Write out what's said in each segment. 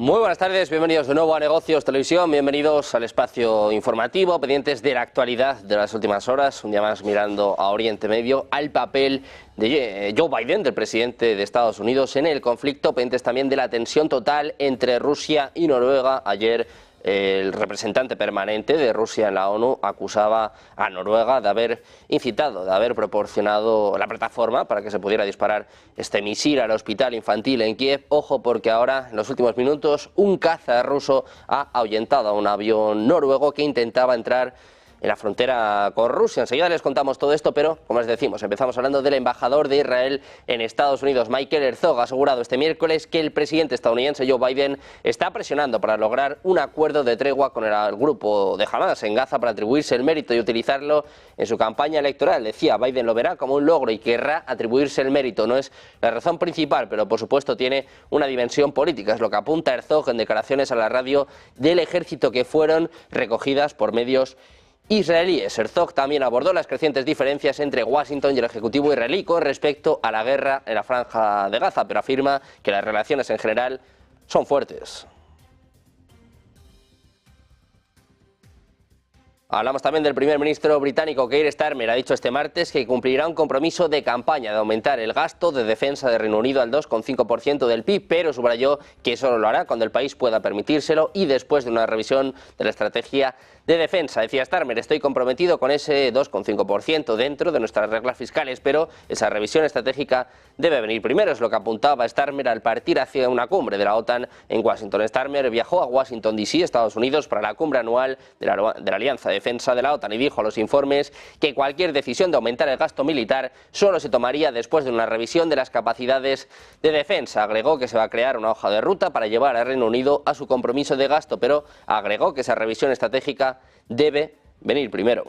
Muy buenas tardes, bienvenidos de nuevo a Negocios Televisión, bienvenidos al espacio informativo, pendientes de la actualidad de las últimas horas, un día más mirando a Oriente Medio, al papel de Joe Biden, del presidente de Estados Unidos, en el conflicto, pendientes también de la tensión total entre Rusia y Noruega. Ayer el representante permanente de Rusia en la ONU acusaba a Noruega de haber incitado, de haber proporcionado la plataforma para que se pudiera disparar este misil al hospital infantil en Kiev. Ojo, porque ahora, en los últimos minutos, un caza ruso ha ahuyentado a un avión noruego que intentaba entrar en la frontera con Rusia. Enseguida les contamos todo esto, pero, como les decimos, empezamos hablando del embajador de Israel en Estados Unidos. Michael Herzog ha asegurado este miércoles que el presidente estadounidense Joe Biden está presionando para lograr un acuerdo de tregua con el grupo de Hamas en Gaza para atribuirse el mérito y utilizarlo en su campaña electoral. Decía, Biden lo verá como un logro y querrá atribuirse el mérito. No es la razón principal, pero por supuesto tiene una dimensión política. Es lo que apunta Herzog en declaraciones a la radio del ejército que fueron recogidas por medios israelíes. Herzog también abordó las crecientes diferencias entre Washington y el Ejecutivo israelí con respecto a la guerra en la Franja de Gaza, pero afirma que las relaciones en general son fuertes. Hablamos también del primer ministro británico Keir Starmer. Ha dicho este martes que cumplirá un compromiso de campaña de aumentar el gasto de defensa de Reino Unido al 2,5% del PIB, pero subrayó que solo lo hará cuando el país pueda permitírselo y después de una revisión de la estrategia de defensa. Decía Starmer, estoy comprometido con ese 2,5% dentro de nuestras reglas fiscales, pero esa revisión estratégica debe venir primero. Es lo que apuntaba Starmer al partir hacia una cumbre de la OTAN en Washington. Starmer viajó a Washington DC, Estados Unidos, para la cumbre anual de la Alianza de Defensa de la OTAN y dijo a los informes que cualquier decisión de aumentar el gasto militar solo se tomaría después de una revisión de las capacidades de defensa. Agregó que se va a crear una hoja de ruta para llevar al Reino Unido a su compromiso de gasto, pero agregó que esa revisión estratégica debe venir primero.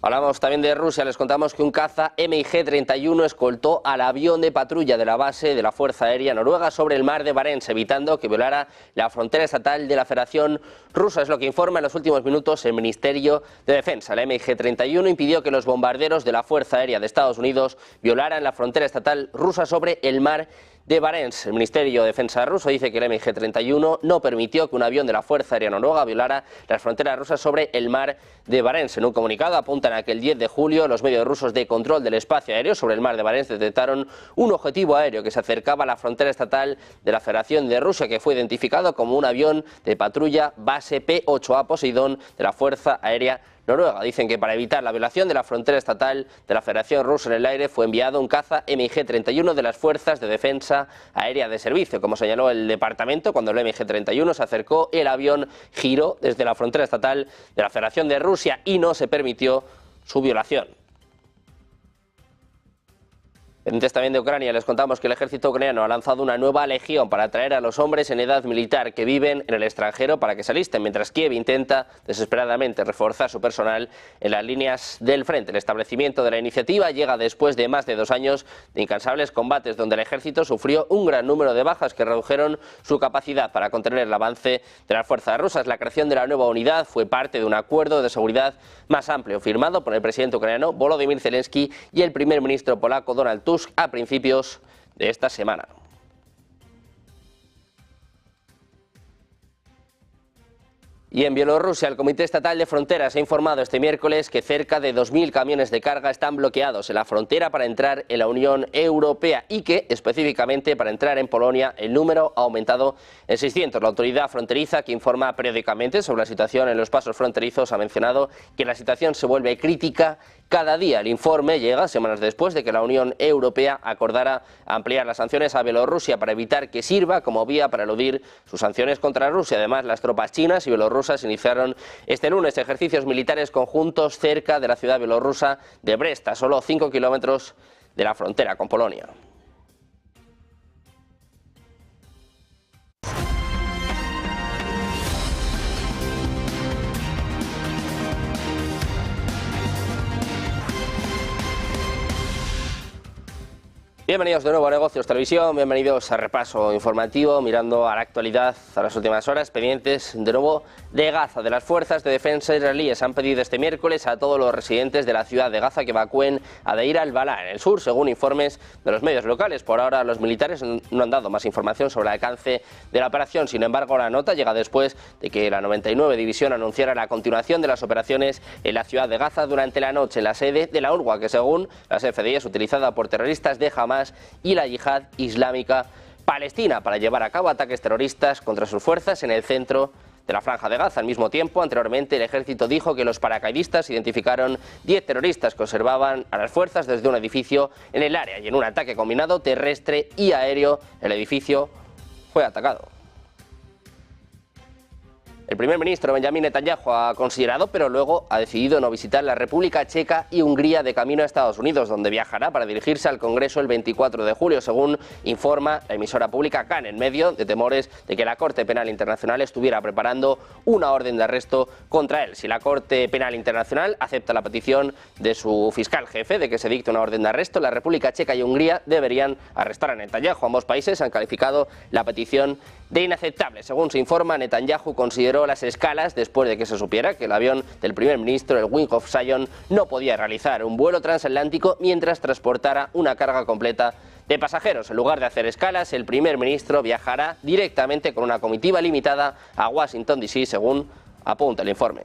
Hablamos también de Rusia, les contamos que un caza MiG-31 escoltó al avión de patrulla de la base de la Fuerza Aérea Noruega sobre el mar de Barents, evitando que violara la frontera estatal de la Federación Rusa. Es lo que informa en los últimos minutos el Ministerio de Defensa. La MiG-31 impidió que los bombarderos de la Fuerza Aérea de Estados Unidos violaran la frontera estatal rusa sobre el mar de Barents. El Ministerio de Defensa ruso dice que el MiG-31 no permitió que un avión de la Fuerza Aérea Noruega violara las fronteras rusas sobre el mar de Barents. En un comunicado apuntan a que el 10 de julio los medios rusos de control del espacio aéreo sobre el mar de Barents detectaron un objetivo aéreo que se acercaba a la frontera estatal de la Federación de Rusia, que fue identificado como un avión de patrulla base P-8A Poseidón de la Fuerza Aérea Noruega. Dicen que para evitar la violación de la frontera estatal de la Federación Rusa en el aire fue enviado un caza MiG-31 de las Fuerzas de Defensa Aérea de Servicio. Como señaló el departamento, cuando el MiG-31 se acercó, el avión giró desde la frontera estatal de la Federación de Rusia y no se permitió su violación. Pendientes también de Ucrania, les contamos que el ejército ucraniano ha lanzado una nueva legión para atraer a los hombres en edad militar que viven en el extranjero para que se alisten, mientras Kiev intenta desesperadamente reforzar su personal en las líneas del frente. El establecimiento de la iniciativa llega después de más de 2 años de incansables combates donde el ejército sufrió un gran número de bajas que redujeron su capacidad para contener el avance de las fuerzas rusas. La creación de la nueva unidad fue parte de un acuerdo de seguridad más amplio firmado por el presidente ucraniano Volodymyr Zelensky y el primer ministro polaco Donald Tusk a principios de esta semana. Y en Bielorrusia, el Comité Estatal de Fronteras ha informado este miércoles que cerca de 2.000 camiones de carga están bloqueados en la frontera para entrar en la Unión Europea y que, específicamente para entrar en Polonia, el número ha aumentado en 600. La autoridad fronteriza, que informa periódicamente sobre la situación en los pasos fronterizos, ha mencionado que la situación se vuelve crítica cada día. El informe llega semanas después de que la Unión Europea acordara ampliar las sanciones a Bielorrusia para evitar que sirva como vía para eludir sus sanciones contra Rusia. Además, las tropas chinas y bielorrusas iniciaron este lunes ejercicios militares conjuntos cerca de la ciudad bielorrusa de Brest, a solo 5 kilómetros de la frontera con Polonia. Bienvenidos de nuevo a Negocios Televisión, bienvenidos a Repaso Informativo, mirando a la actualidad a las últimas horas, pendientes de nuevo de Gaza. De las fuerzas de defensa israelíes han pedido este miércoles a todos los residentes de la ciudad de Gaza que evacúen a Deir al-Balá, en el sur, según informes de los medios locales. Por ahora los militares no han dado más información sobre el alcance de la operación. Sin embargo, la nota llega después de que la 99 División anunciara la continuación de las operaciones en la ciudad de Gaza durante la noche en la sede de la UNRWA, que según las FDI es utilizada por terroristas de Hamas y la Yihad Islámica Palestina para llevar a cabo ataques terroristas contra sus fuerzas en el centro de la Franja de Gaza. Al mismo tiempo, anteriormente, el ejército dijo que los paracaidistas identificaron 10 terroristas que observaban a las fuerzas desde un edificio en el área, y en un ataque combinado terrestre y aéreo el edificio fue atacado. El primer ministro Benjamin Netanyahu ha considerado, pero luego ha decidido no visitar la República Checa y Hungría de camino a Estados Unidos, donde viajará para dirigirse al Congreso el 24 de julio, según informa la emisora pública Kan, en medio de temores de que la Corte Penal Internacional estuviera preparando una orden de arresto contra él. Si la Corte Penal Internacional acepta la petición de su fiscal jefe de que se dicte una orden de arresto, la República Checa y Hungría deberían arrestar a Netanyahu. Ambos países han calificado la petición de inaceptable. Según se informa, Netanyahu consideró las escalas después de que se supiera que el avión del primer ministro, el Wing of Zion, no podía realizar un vuelo transatlántico mientras transportara una carga completa de pasajeros. En lugar de hacer escalas, el primer ministro viajará directamente con una comitiva limitada a Washington DC, según apunta el informe.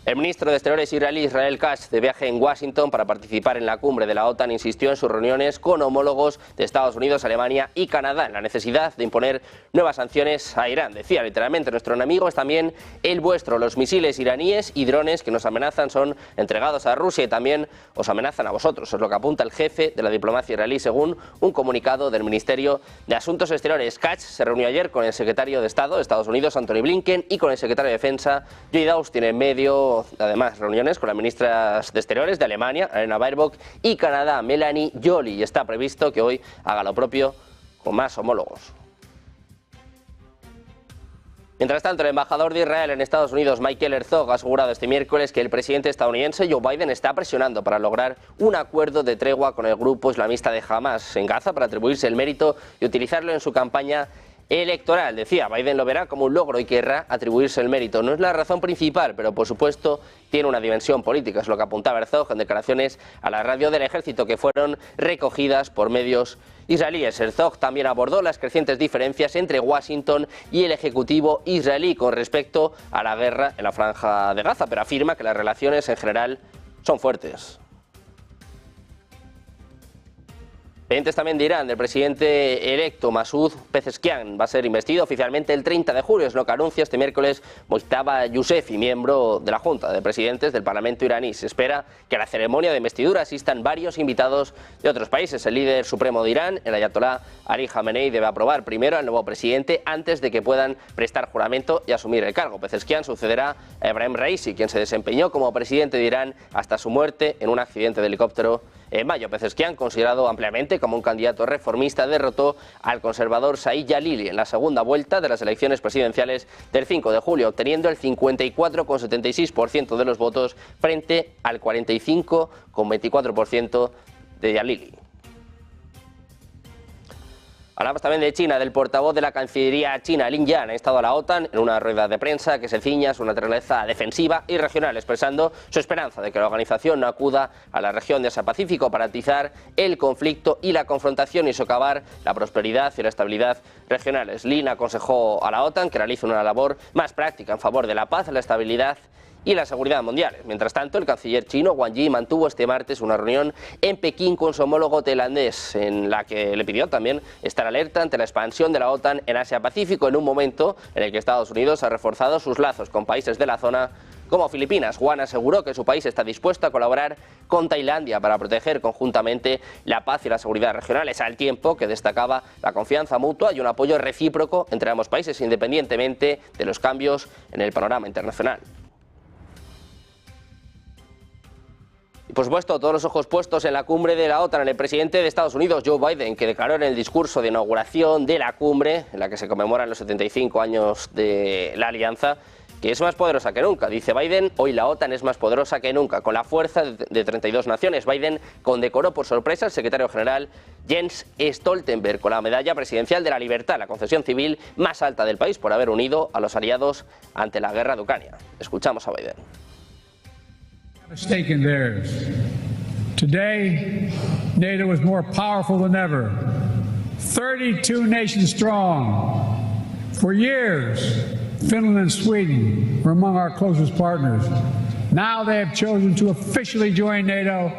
El ministro de Exteriores israelí Israel Katz, de viaje en Washington para participar en la cumbre de la OTAN, insistió en sus reuniones con homólogos de Estados Unidos, Alemania y Canadá en la necesidad de imponer nuevas sanciones a Irán. Decía literalmente: nuestro enemigo es también el vuestro. Los misiles iraníes y drones que nos amenazan son entregados a Rusia y también os amenazan a vosotros. Es lo que apunta el jefe de la diplomacia israelí, según un comunicado del Ministerio de Asuntos Exteriores. Katz se reunió ayer con el secretario de Estado de Estados Unidos, Antony Blinken, y con el secretario de Defensa, Lloyd Austin, en medio además reuniones con las ministras de Exteriores de Alemania, Annalena Baerbock, y Canadá, Melanie Joly, y está previsto que hoy haga lo propio con más homólogos. Mientras tanto, el embajador de Israel en Estados Unidos, Michael Herzog, ha asegurado este miércoles que el presidente estadounidense Joe Biden está presionando para lograr un acuerdo de tregua con el grupo islamista de Hamas en Gaza para atribuirse el mérito y utilizarlo en su campaña electoral. Decía, Biden lo verá como un logro y querrá atribuirse el mérito. No es la razón principal, pero por supuesto tiene una dimensión política, es lo que apuntaba Herzog en declaraciones a la radio del ejército que fueron recogidas por medios israelíes. Herzog también abordó las crecientes diferencias entre Washington y el ejecutivo israelí con respecto a la guerra en la Franja de Gaza, pero afirma que las relaciones en general son fuertes. Pendientes también de Irán, del presidente electo Masoud Pezeshkian va a ser investido oficialmente el 30 de julio, es lo que anuncia este miércoles Mojtaba Yousefi, miembro de la Junta de Presidentes del Parlamento iraní. Se espera que a la ceremonia de investidura asistan varios invitados de otros países. El líder supremo de Irán, el ayatolá Ali Khamenei, debe aprobar primero al nuevo presidente antes de que puedan prestar juramento y asumir el cargo. Pezeshkian sucederá a Ebrahim Raisi, quien se desempeñó como presidente de Irán hasta su muerte en un accidente de helicóptero en mayo. Pezeshkian, considerado ampliamente como un candidato reformista, derrotó al conservador Said Jalili en la segunda vuelta de las elecciones presidenciales del 5 de julio, obteniendo el 54,76% de los votos frente al 45,24% de Jalili. Hablamos también de China, del portavoz de la Cancillería china, Lin Yan, ha instado a la OTAN en una rueda de prensa que se ciña a su naturaleza defensiva y regional, expresando su esperanza de que la organización no acuda a la región de Asia-Pacífico para atizar el conflicto y la confrontación y socavar la prosperidad y la estabilidad regionales. Lin aconsejó a la OTAN que realice una labor más práctica en favor de la paz, la estabilidad y la seguridad mundiales. Mientras tanto, el canciller chino Wang Yi mantuvo este martes una reunión en Pekín con su homólogo tailandés, en la que le pidió también estar alerta ante la expansión de la OTAN en Asia-Pacífico, en un momento en el que Estados Unidos ha reforzado sus lazos con países de la zona como Filipinas. Wang aseguró que su país está dispuesto a colaborar con Tailandia para proteger conjuntamente la paz y la seguridad regionales, al tiempo que destacaba la confianza mutua y un apoyo recíproco entre ambos países, independientemente de los cambios en el panorama internacional. Y por supuesto, todos los ojos puestos en la cumbre de la OTAN, en el presidente de Estados Unidos, Joe Biden, que declaró en el discurso de inauguración de la cumbre, en la que se conmemoran los 75 años de la alianza, que es más poderosa que nunca. Dice Biden, hoy la OTAN es más poderosa que nunca, con la fuerza de 32 naciones. Biden condecoró por sorpresa al secretario general Jens Stoltenberg con la medalla presidencial de la libertad, la concesión civil más alta del país por haber unido a los aliados ante la guerra de Ucrania. Escuchamos a Biden. Today, NATO is more powerful than ever. 32 nations strong. For years, Finland and Sweden were among our closest partners. Now they have chosen to officially join NATO,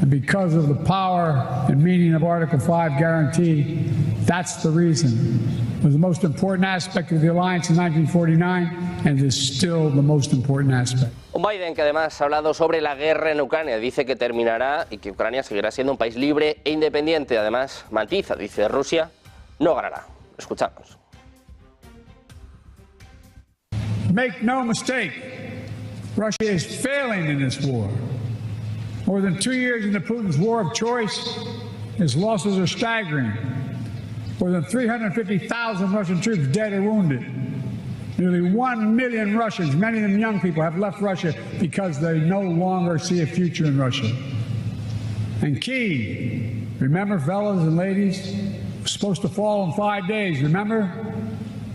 and because of the power and meaning of Article 5 guarantee, that's the reason. It was the most important aspect of the alliance in 1949, and it is still the most important aspect. Un Biden que además ha hablado sobre la guerra en Ucrania, dice que terminará y que Ucrania seguirá siendo un país libre e independiente. Además, matiza, dice, Rusia no ganará. Escuchamos. Make no mistake, Russia is failing in this war. More than 2 years into Putin's war of choice, his losses are staggering. More than 350,000 Russian troops dead or wounded. Nearly 1 million Russians, many of them young people, have left Russia because they no longer see a future in Russia. And Kyiv, remember, fellas and ladies, was supposed to fall in 5 days, remember?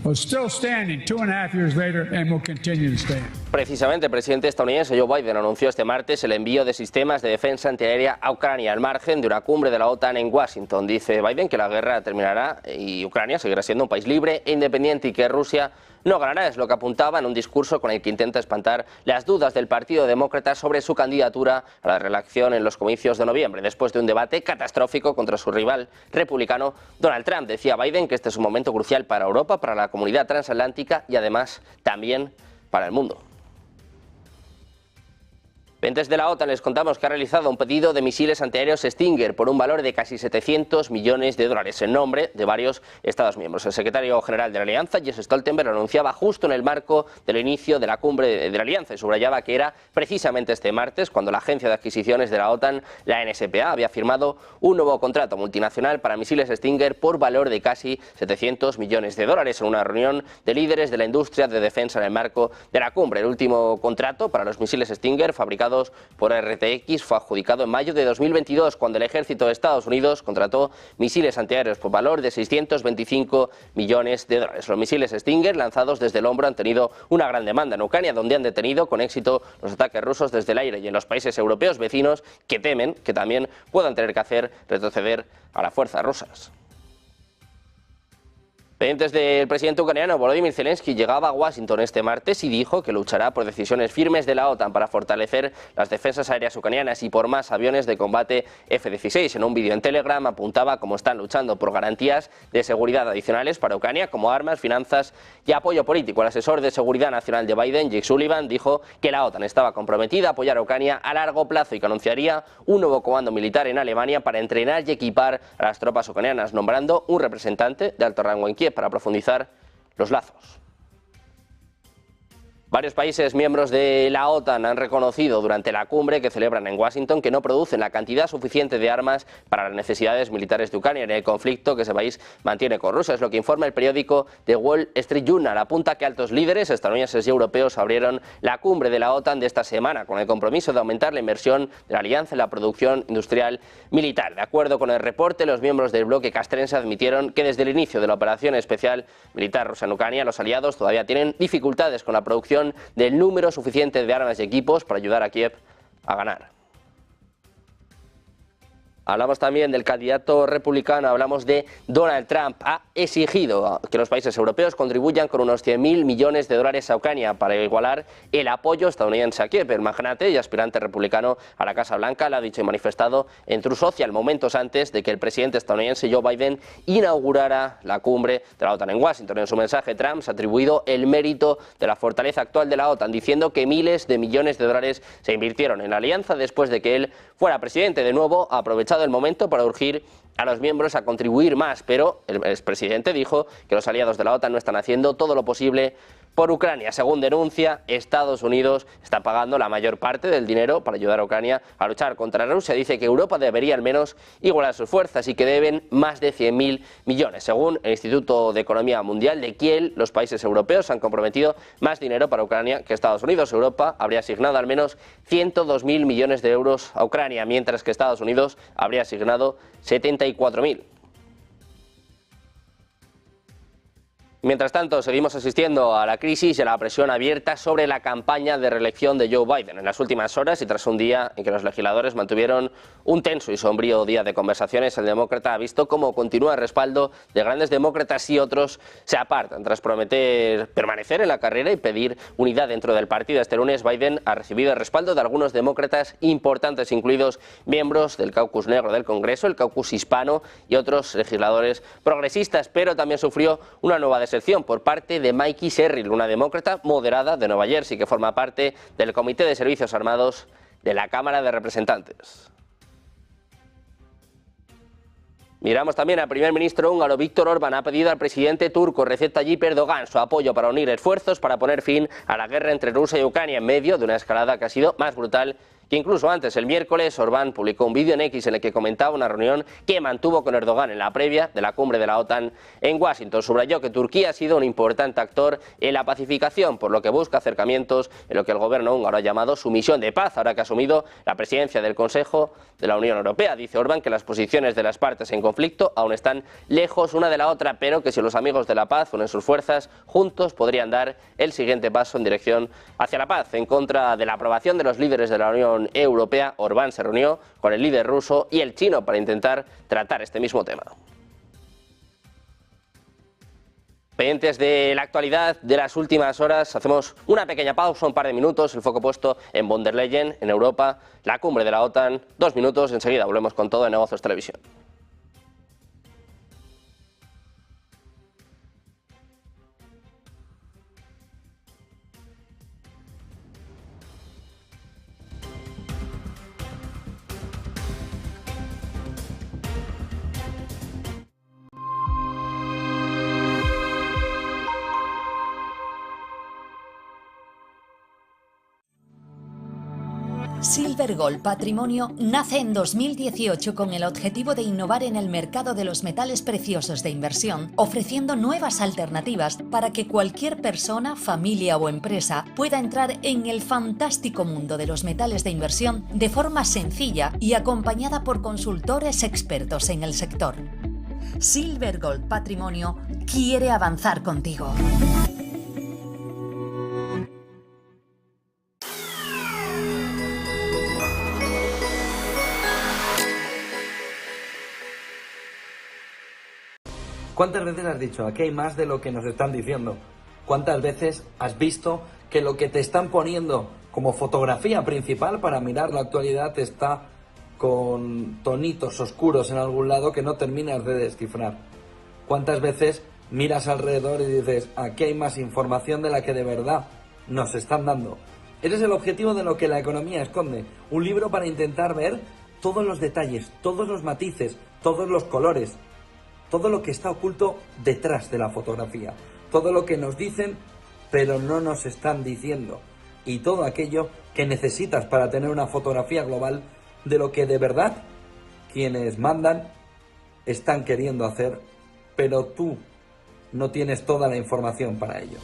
Was still standing 2.5 years later and will continue to stand. Precisamente el presidente estadounidense Joe Biden anunció este martes el envío de sistemas de defensa antiaérea a Ucrania al margen de una cumbre de la OTAN en Washington. Dice Biden que la guerra terminará y Ucrania seguirá siendo un país libre e independiente y que Rusia no ganará, es lo que apuntaba en un discurso con el que intenta espantar las dudas del Partido Demócrata sobre su candidatura a la reelección en los comicios de noviembre, después de un debate catastrófico contra su rival republicano Donald Trump. Decía Biden que este es un momento crucial para Europa, para la comunidad transatlántica y además también para el mundo. Desde la OTAN les contamos que ha realizado un pedido de misiles antiaéreos Stinger por un valor de casi 700 millones de dólares en nombre de varios Estados miembros. El secretario general de la Alianza, Jens Stoltenberg, lo anunciaba justo en el marco del inicio de la cumbre de la Alianza y subrayaba que era precisamente este martes cuando la agencia de adquisiciones de la OTAN, la NSPA, había firmado un nuevo contrato multinacional para misiles Stinger por valor de casi 700 millones de dólares en una reunión de líderes de la industria de defensa en el marco de la cumbre. El último contrato para los misiles Stinger fabricados por RTX fue adjudicado en mayo de 2022 cuando el ejército de Estados Unidos contrató misiles antiaéreos por valor de 625 millones de dólares. Los misiles Stinger lanzados desde el hombro han tenido una gran demanda en Ucrania, donde han detenido con éxito los ataques rusos desde el aire y en los países europeos vecinos que temen que también puedan tener que hacer retroceder a las fuerzas rusas. Pendientes del presidente ucraniano Volodymyr Zelensky, llegaba a Washington este martes y dijo que luchará por decisiones firmes de la OTAN para fortalecer las defensas aéreas ucranianas y por más aviones de combate F-16. En un vídeo en Telegram apuntaba cómo están luchando por garantías de seguridad adicionales para Ucrania, como armas, finanzas y apoyo político. El asesor de seguridad nacional de Biden, Jake Sullivan, dijo que la OTAN estaba comprometida a apoyar a Ucrania a largo plazo y que anunciaría un nuevo comando militar en Alemania para entrenar y equipar a las tropas ucranianas, nombrando un representante de alto rango en Kiev para profundizar los lazos. Varios países miembros de la OTAN han reconocido durante la cumbre que celebran en Washington que no producen la cantidad suficiente de armas para las necesidades militares de Ucrania en el conflicto que ese país mantiene con Rusia. Es lo que informa el periódico The Wall Street Journal. Apunta que altos líderes estadounidenses y europeos abrieron la cumbre de la OTAN de esta semana con el compromiso de aumentar la inversión de la alianza en la producción industrial militar. De acuerdo con el reporte, los miembros del bloque castrense admitieron que desde el inicio de la operación especial militar rusa en Ucrania, los aliados todavía tienen dificultades con la producción del número suficiente de armas y equipos para ayudar a Kiev a ganar. Hablamos también del candidato republicano, hablamos de Donald Trump. Ha exigido que los países europeos contribuyan con unos 100.000 millones de dólares a Ucrania para igualar el apoyo estadounidense a Kiev. El magnate y aspirante republicano a la Casa Blanca lo ha dicho y manifestado en Truth Social momentos antes de que el presidente estadounidense Joe Biden inaugurara la cumbre de la OTAN en Washington. En su mensaje, Trump se ha atribuido el mérito de la fortaleza actual de la OTAN, diciendo que miles de millones de dólares se invirtieron en la alianza después de que él fuera presidente. De nuevo, ha aprovechado el momento para urgir a los miembros a contribuir más, pero el expresidente dijo que los aliados de la OTAN no están haciendo todo lo posible por Ucrania. Según denuncia, Estados Unidos está pagando la mayor parte del dinero para ayudar a Ucrania a luchar contra Rusia. Dice que Europa debería al menos igualar sus fuerzas y que deben más de 100.000 millones. Según el Instituto de Economía Mundial de Kiel, los países europeos han comprometido más dinero para Ucrania que Estados Unidos. Europa habría asignado al menos 102.000 millones de euros a Ucrania, mientras que Estados Unidos habría asignado 74.000. Mientras tanto, seguimos asistiendo a la crisis y a la presión abierta sobre la campaña de reelección de Joe Biden. En las últimas horas y tras un día en que los legisladores mantuvieron un tenso y sombrío día de conversaciones, el demócrata ha visto cómo continúa el respaldo de grandes demócratas y otros se apartan. Tras prometer permanecer en la carrera y pedir unidad dentro del partido, este lunes Biden ha recibido el respaldo de algunos demócratas importantes, incluidos miembros del caucus negro del Congreso, el caucus hispano y otros legisladores progresistas, pero también sufrió una nueva decepción por parte de Mikey Sherrill, una demócrata moderada de Nueva Jersey que forma parte del Comité de Servicios Armados de la Cámara de Representantes. Miramos también al primer ministro húngaro Viktor Orbán. Ha pedido al presidente turco Recep Tayyip Erdogan su apoyo para unir esfuerzos para poner fin a la guerra entre Rusia y Ucrania en medio de una escalada que ha sido más brutal que incluso antes. El miércoles, Orbán publicó un vídeo en X en el que comentaba una reunión que mantuvo con Erdogan en la previa de la cumbre de la OTAN en Washington. Subrayó que Turquía ha sido un importante actor en la pacificación, por lo que busca acercamientos en lo que el gobierno húngaro ha llamado su misión de paz, ahora que ha asumido la presidencia del Consejo de la Unión Europea. Dice Orbán que las posiciones de las partes en conflicto aún están lejos una de la otra, pero que si los amigos de la paz unen sus fuerzas, juntos podrían dar el siguiente paso en dirección hacia la paz. En contra de la aprobación de los líderes de la Unión Europea, Orbán se reunió con el líder ruso y el chino para intentar tratar este mismo tema. Pendientes de la actualidad de las últimas horas, hacemos una pequeña pausa, un par de minutos, el foco puesto en von der Leyen, en Europa, la cumbre de la OTAN, 2 minutos, enseguida volvemos con todo en Negocios Televisión. Silver Gold Patrimonio nace en 2018 con el objetivo de innovar en el mercado de los metales preciosos de inversión, ofreciendo nuevas alternativas para que cualquier persona, familia o empresa pueda entrar en el fantástico mundo de los metales de inversión de forma sencilla y acompañada por consultores expertos en el sector. Silver Gold Patrimonio quiere avanzar contigo. ¿Cuántas veces has dicho, aquí hay más de lo que nos están diciendo? ¿Cuántas veces has visto que lo que te están poniendo como fotografía principal para mirar la actualidad está con tonitos oscuros en algún lado que no terminas de descifrar? ¿Cuántas veces miras alrededor y dices, aquí hay más información de la que de verdad nos están dando? Ese es el objetivo de lo que la economía esconde. Un libro para intentar ver todos los detalles, todos los matices, todos los colores, todo lo que está oculto detrás de la fotografía, todo lo que nos dicen pero no nos están diciendo, y todo aquello que necesitas para tener una fotografía global de lo que de verdad quienes mandan están queriendo hacer, pero tú no tienes toda la información para ello.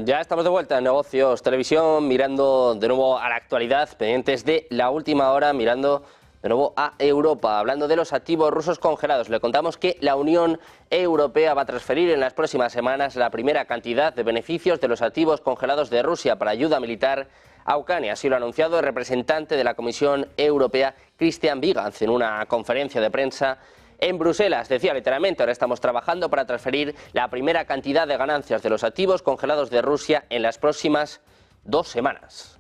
Ya estamos de vuelta en Negocios Televisión, mirando de nuevo a la actualidad, pendientes de la última hora, mirando De nuevo a Europa, hablando de los activos rusos congelados, le contamos que la Unión Europea va a transferir en las próximas semanas la primera cantidad de beneficios de los activos congelados de Rusia para ayuda militar a Ucrania. Así lo ha anunciado el representante de la Comisión Europea, Christian Wiegand, en una conferencia de prensa en Bruselas. Decía literalmente: ahora estamos trabajando para transferir la primera cantidad de ganancias de los activos congelados de Rusia en las próximas 2 semanas.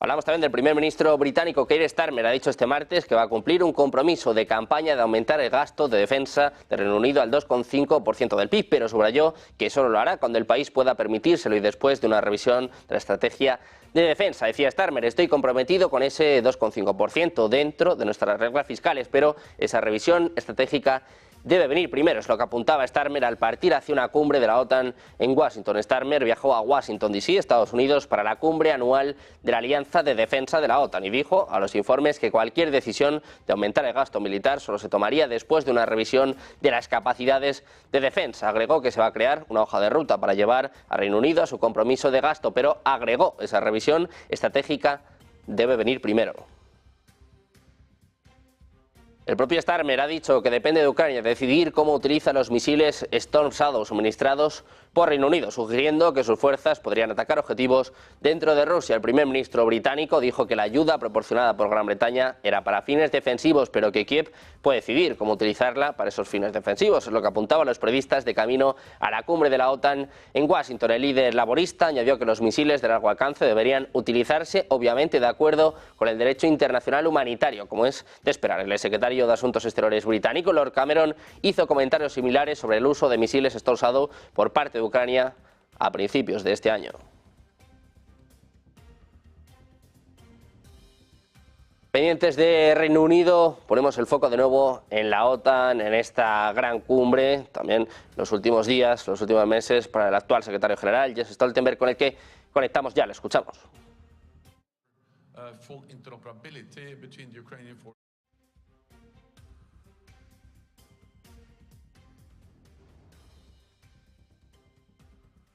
Hablamos también del primer ministro británico Keir Starmer. Ha dicho este martes que va a cumplir un compromiso de campaña de aumentar el gasto de defensa del Reino Unido al 2,5% del PIB, pero subrayó que solo lo hará cuando el país pueda permitírselo y después de una revisión de la estrategia de defensa. Decía Starmer: estoy comprometido con ese 2,5% dentro de nuestras reglas fiscales, pero esa revisión estratégica debe venir primero. Es lo que apuntaba Starmer al partir hacia una cumbre de la OTAN en Washington. Starmer viajó a Washington DC, Estados Unidos, para la cumbre anual de la Alianza de Defensa de la OTAN y dijo a los informes que cualquier decisión de aumentar el gasto militar solo se tomaría después de una revisión de las capacidades de defensa. Agregó que se va a crear una hoja de ruta para llevar a Reino Unido a su compromiso de gasto, pero agregó: esa revisión estratégica debe venir primero. El propio Starmer ha dicho que depende de Ucrania decidir cómo utiliza los misiles Storm Shadow suministrados por Reino Unido, sugiriendo que sus fuerzas podrían atacar objetivos dentro de Rusia. El primer ministro británico dijo que la ayuda proporcionada por Gran Bretaña era para fines defensivos, pero que Kiev puede decidir cómo utilizarla para esos fines defensivos. Es lo que apuntaban los periodistas de camino a la cumbre de la OTAN en Washington. El líder laborista añadió que los misiles de largo alcance deberían utilizarse, obviamente, de acuerdo con el derecho internacional humanitario, como es de esperar. El secretario de Asuntos Exteriores británico, Lord Cameron, hizo comentarios similares sobre el uso de misiles Storm Shadow por parte de Ucrania a principios de este año. Pendientes de Reino Unido, ponemos el foco de nuevo en la OTAN, en esta gran cumbre, también los últimos días, los últimos meses, para el actual secretario general, Jens Stoltenberg, con el que conectamos ya, le escuchamos.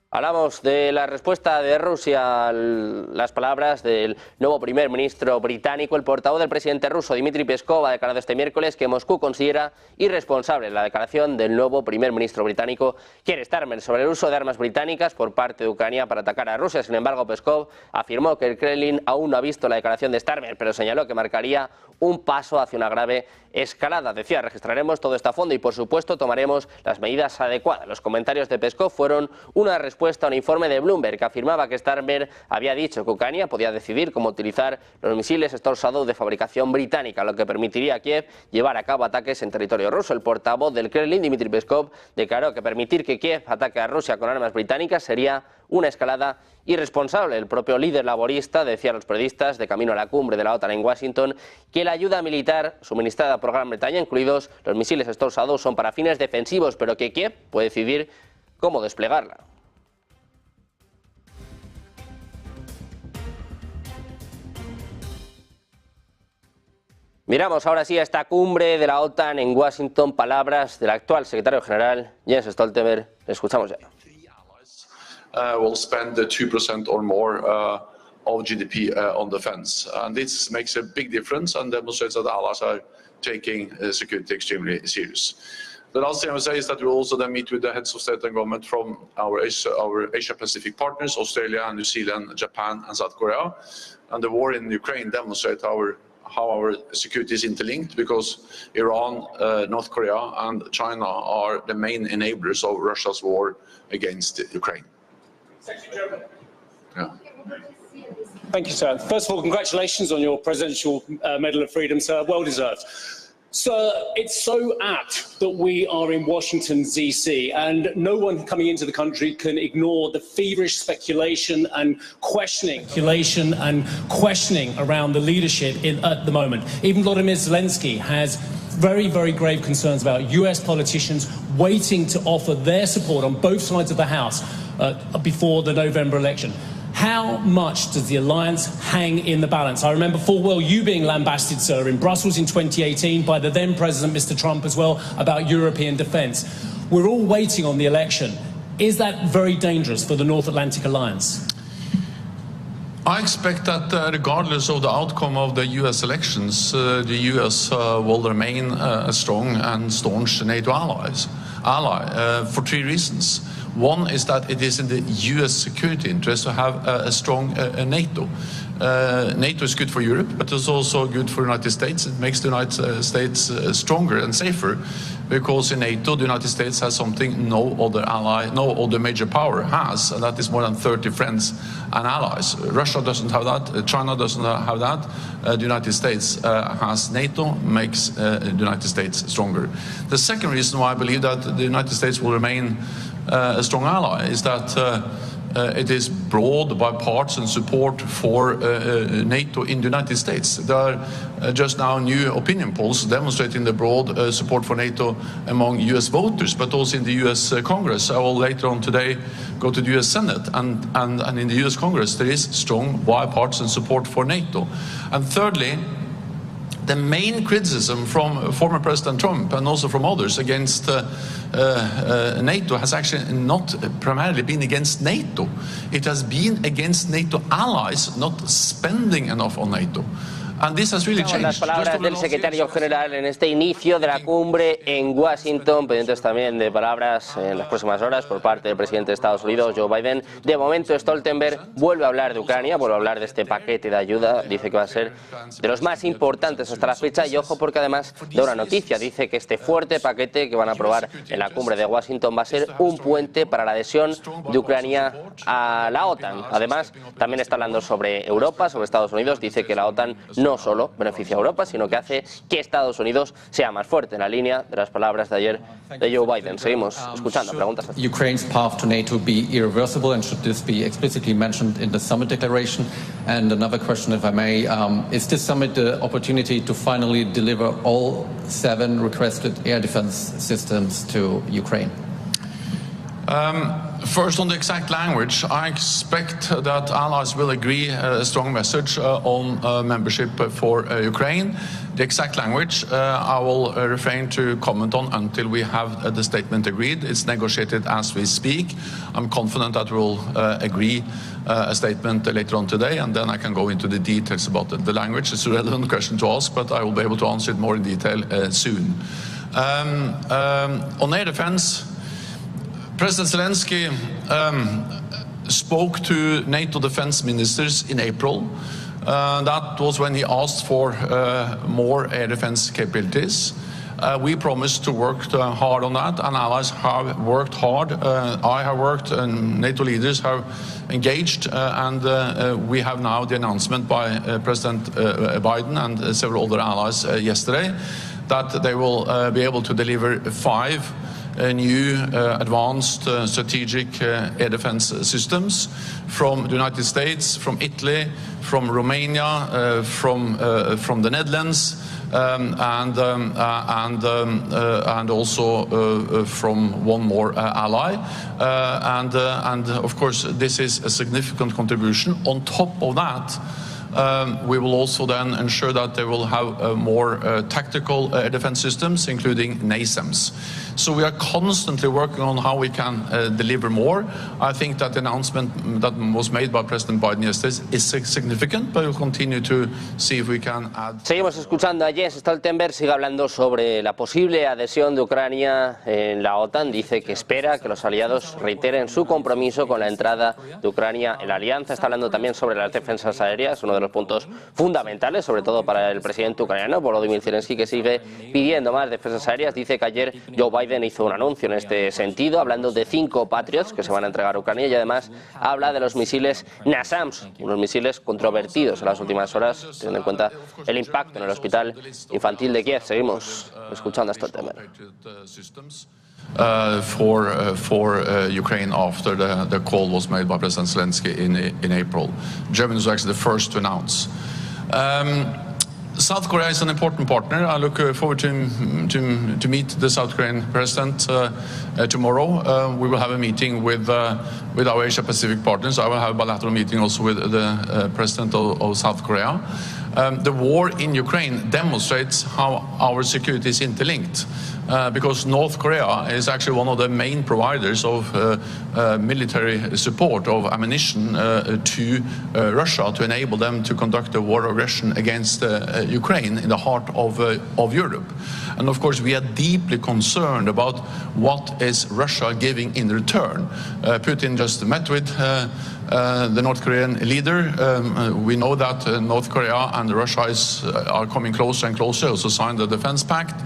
Hablamos de la respuesta de Rusia a las palabras del nuevo primer ministro británico. El portavoz del presidente ruso, Dmitry Peskov, ha declarado este miércoles que Moscú considera irresponsable la declaración del nuevo primer ministro británico, Keir Starmer, sobre el uso de armas británicas por parte de Ucrania para atacar a Rusia. Sin embargo, Peskov afirmó que el Kremlin aún no ha visto la declaración de Starmer, pero señaló que marcaría un paso hacia una grave escalada. Decía: registraremos todo esto a fondo y, por supuesto, tomaremos las medidas adecuadas. Los comentarios de Peskov fueron una respuesta a un informe de Bloomberg que afirmaba que Starmer había dicho que Ucrania podía decidir cómo utilizar los misiles Storm Shadow de fabricación británica, lo que permitiría a Kiev llevar a cabo ataques en territorio ruso. El portavoz del Kremlin, Dmitry Peskov, declaró que permitir que Kiev ataque a Rusia con armas británicas sería una escalada irresponsable. El propio líder laborista decía a los periodistas de camino a la cumbre de la OTAN en Washington que la ayuda militar suministrada por Gran Bretaña, incluidos los misiles Storm Shadow, son para fines defensivos, pero que Kiev puede decidir cómo desplegarla. Miramos ahora sí a esta cumbre de la OTAN en Washington. Palabras del actual secretario general, Jens Stoltenberg. Le escuchamos ya. Will spend 2% or more of GDP on defense. And this makes a big difference and demonstrates that allies are taking security extremely serious. The last thing I would say is that we will also then meet with the heads of state and government from our Asia-Pacific partners, Australia, New Zealand, Japan and South Korea. And the war in Ukraine demonstrates how our security is interlinked, because Iran, North Korea and China are the main enablers of Russia's war against Ukraine. Yeah. Thank you, sir. First of all, congratulations on your Presidential Medal of Freedom, sir. Well deserved. Sir, it's so apt that we are in Washington, D.C., and no one coming into the country can ignore the feverish speculation and questioning around the leadership at the moment. Even Volodymyr Zelensky has very, very grave concerns about US politicians waiting to offer their support on both sides of the House before the November election. How much does the alliance hang in the balance? I remember full well you being lambasted, sir, in Brussels in 2018 by the then President, Mr. Trump, as well, about European defence. We're all waiting on the election. Is that very dangerous for the North Atlantic Alliance? I expect that regardless of the outcome of the US elections, the US will remain a strong and staunch NATO ally for three reasons. One is that it is in the US security interest to have a strong NATO. NATO is good for Europe, but it's also good for the United States. It makes the United States stronger and safer, because in NATO the United States has something no other major power has, and that is more than 30 friends and allies. Russia doesn't have that, China doesn't have that. The United States has NATO, makes the United States stronger. The second reason why I believe that the United States will remain a strong ally is that it is broad bipartisan support for NATO in the United States. There are just now new opinion polls demonstrating the broad support for NATO among US voters, but also in the US Congress. I will later on today go to the US Senate, and in the US Congress there is strong bipartisan support for NATO. And thirdly, the main criticism from former President Trump and also from others against NATO has actually not primarily been against NATO. It has been against NATO allies not spending enough on NATO. And this has really changed. Las palabras del secretario general en este inicio de la cumbre en Washington, pendientes también de palabras en las próximas horas por parte del presidente de Estados Unidos, Joe Biden. De momento, Stoltenberg vuelve a hablar de Ucrania, vuelve a hablar de este paquete de ayuda. Dice que va a ser de los más importantes hasta la fecha, y ojo porque además da una noticia. Dice que este fuerte paquete que van a aprobar en la cumbre de Washington va a ser un puente para la adhesión de Ucrania a la OTAN. Además, también está hablando sobre Europa, sobre Estados Unidos. Dice que la OTAN no solo beneficia a Europa, sino que hace que Estados Unidos sea más fuerte, en la línea de las palabras de ayer de Joe Biden. Seguimos escuchando preguntas. Ukraine's path to NATO be irreversible, and should this be explicitly mentioned in the summit declaration? And another question, if I may, is this summit the opportunity to finally deliver all 7 requested air defense systems to Ukraine? First, on the exact language, I expect that allies will agree a strong message on membership for Ukraine. The exact language I will refrain to comment on until we have the statement agreed. It's negotiated as we speak. I'm confident that we'll agree a statement later on today, and then I can go into the details about it. The language is a relevant question to ask, but I will be able to answer it more in detail soon. On air defense, President Zelensky spoke to NATO defense ministers in April. That was when he asked for more air defense capabilities. We promised to work hard on that, and allies have worked hard. I have worked, and NATO leaders have engaged, and we have now the announcement by President Biden and several other allies yesterday that they will be able to deliver 5 new advanced strategic air defense systems from the United States, from Italy, from Romania, from the Netherlands, and also from one more ally. And of course, this is a significant contribution. On top of that, we will also then ensure that they will have more tactical air defense systems, including NASAMS. So we are constantly working on how we can deliver more. I think that the announcement that was made by President Biden yesterday is significant, but we'll continue to see if we can add. Seguimos escuchando a Jens Stoltenberg, sigue hablando sobre la posible adhesión de Ucrania en la OTAN. Dice que espera que los aliados reiteren su compromiso con la entrada de Ucrania en la alianza. Está hablando también sobre las defensas aéreas, uno de los puntos fundamentales, sobre todo para el presidente ucraniano, Volodymyr Zelensky, que sigue pidiendo más defensas aéreas. Dice que ayer Joe Biden hizo un anuncio en este sentido, hablando de 5 Patriots que se van a entregar a Ucrania, y además habla de los misiles NASAMS, unos misiles controvertidos en las últimas horas, teniendo en cuenta el impacto en el hospital infantil de Kiev. Seguimos escuchando a Stoltenberg. For Ukraine after the call was made by President Zelensky in April. Germany was actually the first to announce. South Korea is an important partner. I look forward to meet the South Korean president tomorrow. We will have a meeting with our Asia Pacific partners. I will have a bilateral meeting also with the president of South Korea. The war in Ukraine demonstrates how our security is interlinked. Because North Korea is actually one of the main providers of military support, of ammunition to Russia to enable them to conduct a war aggression against Ukraine in the heart of Europe. And of course we are deeply concerned about what is Russia giving in return. Putin just met with the North Korean leader. We know that North Korea and Russia are coming closer and closer, also signed the defense pact.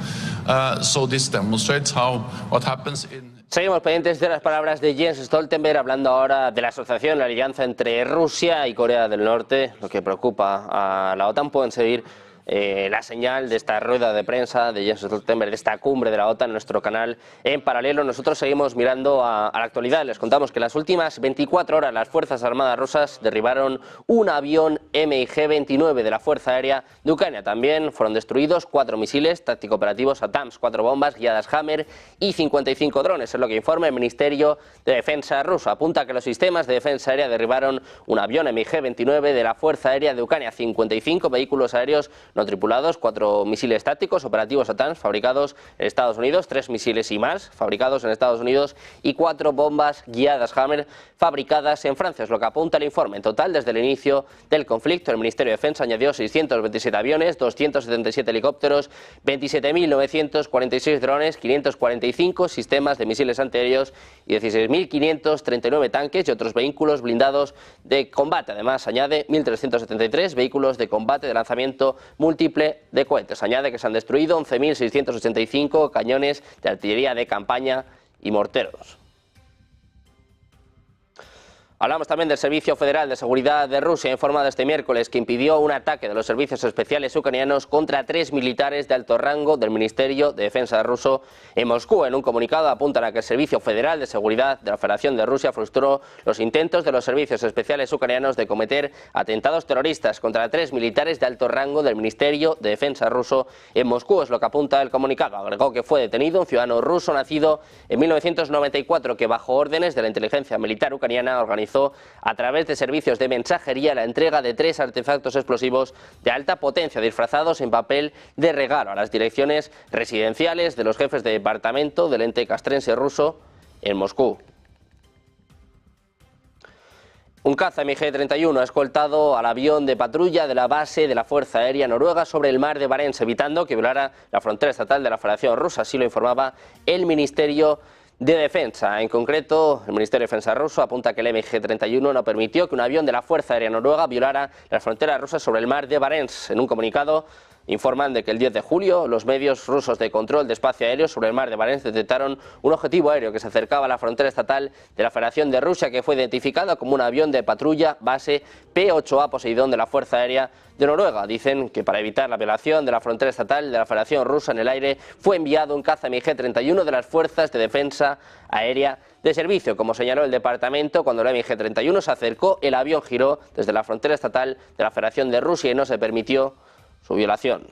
So this demonstrates what happens in... Seguimos pendientes de las palabras de Jens Stoltenberg, hablando ahora de la asociación, la alianza entre Rusia y Corea del Norte, lo que preocupa a la OTAN. Pueden seguir la señal de esta rueda de prensa de Jens Stoltenberg, de esta cumbre de la OTAN en nuestro canal en paralelo. Nosotros seguimos mirando a la actualidad. Les contamos que en las últimas 24 horas las Fuerzas Armadas rusas derribaron un avión MiG-29 de la Fuerza Aérea de Ucrania. También fueron destruidos 4 misiles táctico-operativos ATAMS, 4 bombas guiadas Hammer y 55 drones. Es lo que informa el Ministerio de Defensa ruso. Apunta que los sistemas de defensa aérea derribaron un avión MiG-29 de la Fuerza Aérea de Ucrania, 55 vehículos aéreos no tripulados, 4 misiles tácticos operativos ATAMS fabricados en Estados Unidos, 3 misiles IMARS fabricados en Estados Unidos y 4 bombas guiadas Hammer fabricadas en Francia. Es lo que apunta el informe. En total, desde el inicio del conflicto, el Ministerio de Defensa añadió 627 aviones, 277 helicópteros, 27.946 drones, 545 sistemas de misiles antiaéreos y 16.539 tanques y otros vehículos blindados de combate. Además, añade 1.373 vehículos de combate de lanzamiento múltiple de cohetes. Añade que se han destruido 11.685 cañones de artillería de campaña y morteros. Hablamos también del Servicio Federal de Seguridad de Rusia, informado este miércoles que impidió un ataque de los servicios especiales ucranianos contra 3 militares de alto rango del Ministerio de Defensa ruso en Moscú. En un comunicado apuntan a que el Servicio Federal de Seguridad de la Federación de Rusia frustró los intentos de los servicios especiales ucranianos de cometer atentados terroristas contra 3 militares de alto rango del Ministerio de Defensa ruso en Moscú. Es lo que apunta el comunicado. Agregó que fue detenido un ciudadano ruso nacido en 1994 que bajo órdenes de la inteligencia militar ucraniana organizó a través de servicios de mensajería la entrega de 3 artefactos explosivos de alta potencia disfrazados en papel de regalo a las direcciones residenciales de los jefes de departamento del ente castrense ruso en Moscú. Un caza MiG-31 ha escoltado al avión de patrulla de la base de la Fuerza Aérea Noruega sobre el mar de Barents, evitando que violara la frontera estatal de la Federación Rusa. Así lo informaba el Ministerio de Defensa. En concreto, el Ministerio de Defensa ruso apunta que el MiG-31 no permitió que un avión de la Fuerza Aérea Noruega violara las fronteras rusas sobre el mar de Barents. En un comunicado informan de que el 10 de julio los medios rusos de control de espacio aéreo sobre el mar de Barents detectaron un objetivo aéreo que se acercaba a la frontera estatal de la Federación de Rusia, que fue identificado como un avión de patrulla base P-8A Poseidón de la Fuerza Aérea de Noruega. Dicen que para evitar la violación de la frontera estatal de la Federación Rusa en el aire fue enviado un caza MiG-31 de las Fuerzas de Defensa Aérea de servicio. Como señaló el departamento, cuando el MiG-31 se acercó, el avión giró desde la frontera estatal de la Federación de Rusia y no se permitió su violación.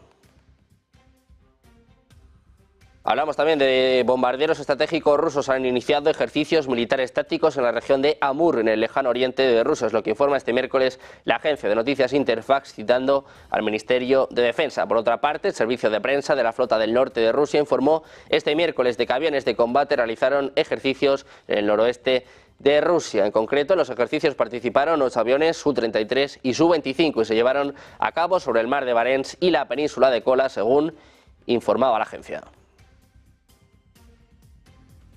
Hablamos también de bombarderos estratégicos rusos. Han iniciado ejercicios militares tácticos en la región de Amur, en el lejano oriente de Rusia. Es lo que informa este miércoles la agencia de noticias Interfax, citando al Ministerio de Defensa. Por otra parte, el servicio de prensa de la flota del norte de Rusia informó este miércoles de que aviones de combate realizaron ejercicios en el noroeste de Rusia. En concreto, en los ejercicios participaron 8 aviones Su-33 y Su-25 y se llevaron a cabo sobre el mar de Barents y la península de Kola, según informaba la agencia.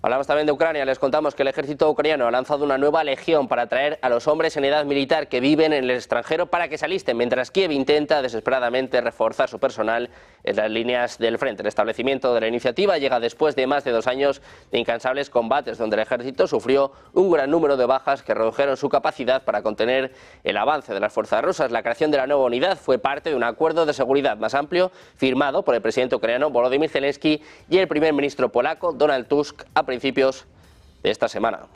Hablamos también de Ucrania. Les contamos que el ejército ucraniano ha lanzado una nueva legión para atraer a los hombres en edad militar que viven en el extranjero para que se alisten, mientras Kiev intenta desesperadamente reforzar su personal en las líneas del frente. El establecimiento de la iniciativa llega después de más de 2 años de incansables combates, donde el ejército sufrió un gran número de bajas que redujeron su capacidad para contener el avance de las fuerzas rusas. La creación de la nueva unidad fue parte de un acuerdo de seguridad más amplio firmado por el presidente ucraniano Volodymyr Zelensky y el primer ministro polaco Donald Tusk a principios de esta semana.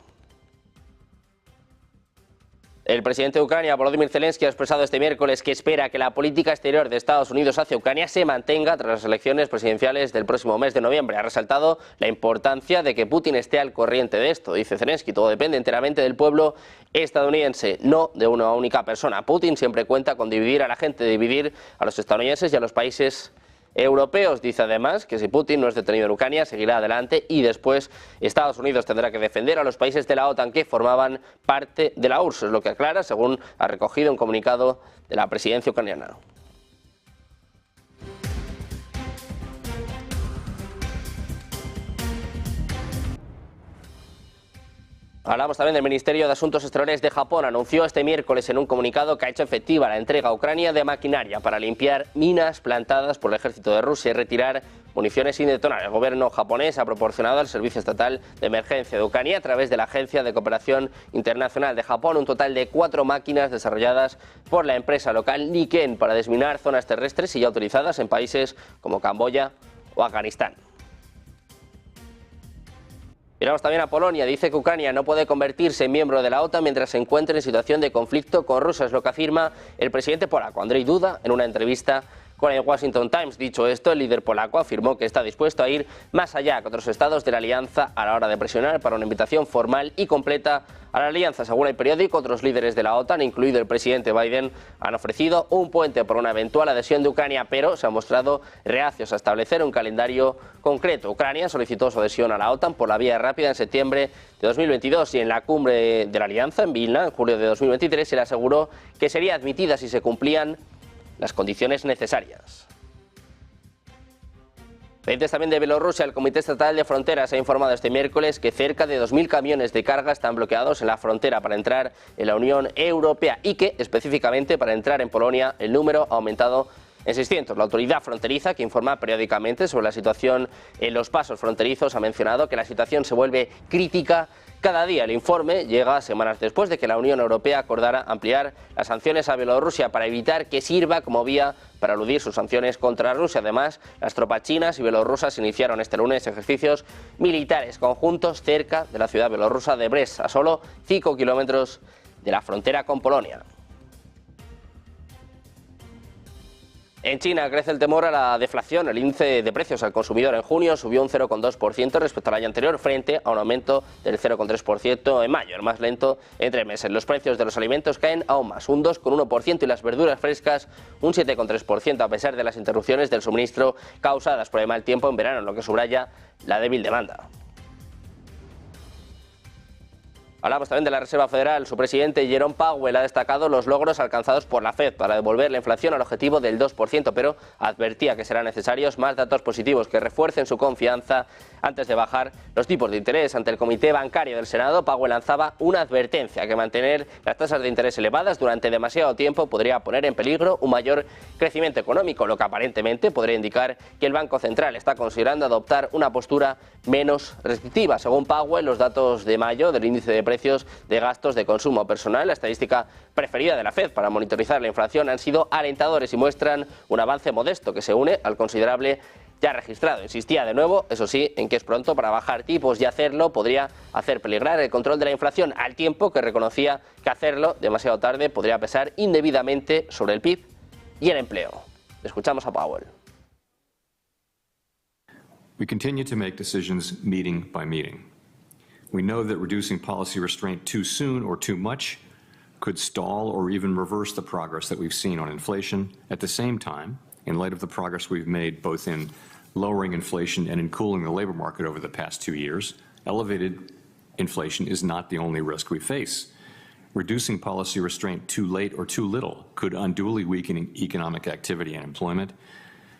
El presidente de Ucrania, Volodymyr Zelensky, ha expresado este miércoles que espera que la política exterior de Estados Unidos hacia Ucrania se mantenga tras las elecciones presidenciales del próximo mes de noviembre. Ha resaltado la importancia de que Putin esté al corriente de esto. Dice Zelensky, todo depende enteramente del pueblo estadounidense, no de una única persona. Putin siempre cuenta con dividir a la gente, dividir a los estadounidenses y a los países europeos. Dice además que si Putin no es detenido en Ucrania, seguirá adelante y después Estados Unidos tendrá que defender a los países de la OTAN que formaban parte de la URSS. Es lo que aclara, según ha recogido un comunicado de la presidencia ucraniana. Hablamos también del Ministerio de Asuntos Exteriores de Japón. Anunció este miércoles en un comunicado que ha hecho efectiva la entrega a Ucrania de maquinaria para limpiar minas plantadas por el ejército de Rusia y retirar municiones sin detonar. El gobierno japonés ha proporcionado al Servicio Estatal de Emergencia de Ucrania, a través de la Agencia de Cooperación Internacional de Japón, un total de 4 máquinas desarrolladas por la empresa local Niken para desminar zonas terrestres y ya utilizadas en países como Camboya o Afganistán. Miramos también a Polonia. Dice que Ucrania no puede convertirse en miembro de la OTAN mientras se encuentre en situación de conflicto con Rusia. Es lo que afirma el presidente polaco, Andrzej Duda, en una entrevista con el Washington Times. Dicho esto, el líder polaco afirmó que está dispuesto a ir más allá que otros estados de la alianza a la hora de presionar para una invitación formal y completa a la alianza. Según el periódico, otros líderes de la OTAN, incluido el presidente Biden, han ofrecido un puente por una eventual adhesión de Ucrania, pero se han mostrado reacios a establecer un calendario concreto. Ucrania solicitó su adhesión a la OTAN por la vía rápida en septiembre de 2022 y en la cumbre de la alianza en Vilna, en julio de 2023, se le aseguró que sería admitida si se cumplían las condiciones necesarias. Pendientes también de Bielorrusia, el Comité Estatal de Fronteras ha informado este miércoles que cerca de 2.000 camiones de carga están bloqueados en la frontera para entrar en la Unión Europea y que, específicamente para entrar en Polonia, el número ha aumentado en 600. La autoridad fronteriza, que informa periódicamente sobre la situación en los pasos fronterizos, ha mencionado que la situación se vuelve crítica cada día. El informe llega semanas después de que la Unión Europea acordara ampliar las sanciones a Bielorrusia para evitar que sirva como vía para eludir sus sanciones contra Rusia. Además, las tropas chinas y bielorrusas iniciaron este lunes ejercicios militares conjuntos cerca de la ciudad bielorrusa de Brest, a solo 5 kilómetros de la frontera con Polonia. En China crece el temor a la deflación. El índice de precios al consumidor en junio subió un 0,2% respecto al año anterior, frente a un aumento del 0,3% en mayo, el más lento en 3 meses. Los precios de los alimentos caen aún más, un 2,1%, y las verduras frescas un 7,3%, a pesar de las interrupciones del suministro causadas por el mal tiempo en verano, lo que subraya la débil demanda. Hablamos también de la Reserva Federal. Su presidente, Jerome Powell, ha destacado los logros alcanzados por la Fed para devolver la inflación al objetivo del 2%, pero advertía que serán necesarios más datos positivos que refuercen su confianza antes de bajar los tipos de interés. Ante el Comité Bancario del Senado, Powell lanzaba una advertencia: que mantener las tasas de interés elevadas durante demasiado tiempo podría poner en peligro un mayor crecimiento económico, lo que aparentemente podría indicar que el Banco Central está considerando adoptar una postura menos restrictiva. Según Powell, los datos de mayo del índice de precios de gastos de consumo personal, la estadística preferida de la Fed para monitorizar la inflación, han sido alentadores y muestran un avance modesto que se une al considerable ya registrado. Insistía de nuevo, eso sí, en que es pronto para bajar tipos, y hacerlo podría hacer peligrar el control de la inflación, al tiempo que reconocía que hacerlo demasiado tarde podría pesar indebidamente sobre el PIB y el empleo. Escuchamos a Powell. We continue to make decisions meeting by meeting. We know that reducing policy restraint too soon or too much could stall or even reverse the progress that we've seen on inflation. At the same time, in light of the progress we've made both in lowering inflation and in cooling the labor market over the past 2 years, elevated inflation is not the only risk we face. Reducing policy restraint too late or too little could unduly weaken economic activity and employment.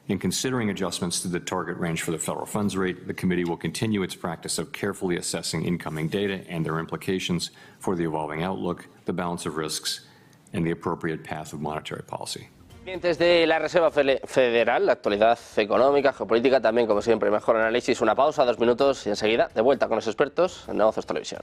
In considering adjustments to the target range for the federal funds rate, the committee will continue its practice of carefully assessing incoming data and their implications for the evolving outlook, the balance of risks, and the appropriate path of monetary policy. Desde la Reserva Federal, la actualidad económica, geopolítica, también como siempre mejor análisis. Una pausa, 2 minutos y enseguida de vuelta con los expertos en Negocios Televisión.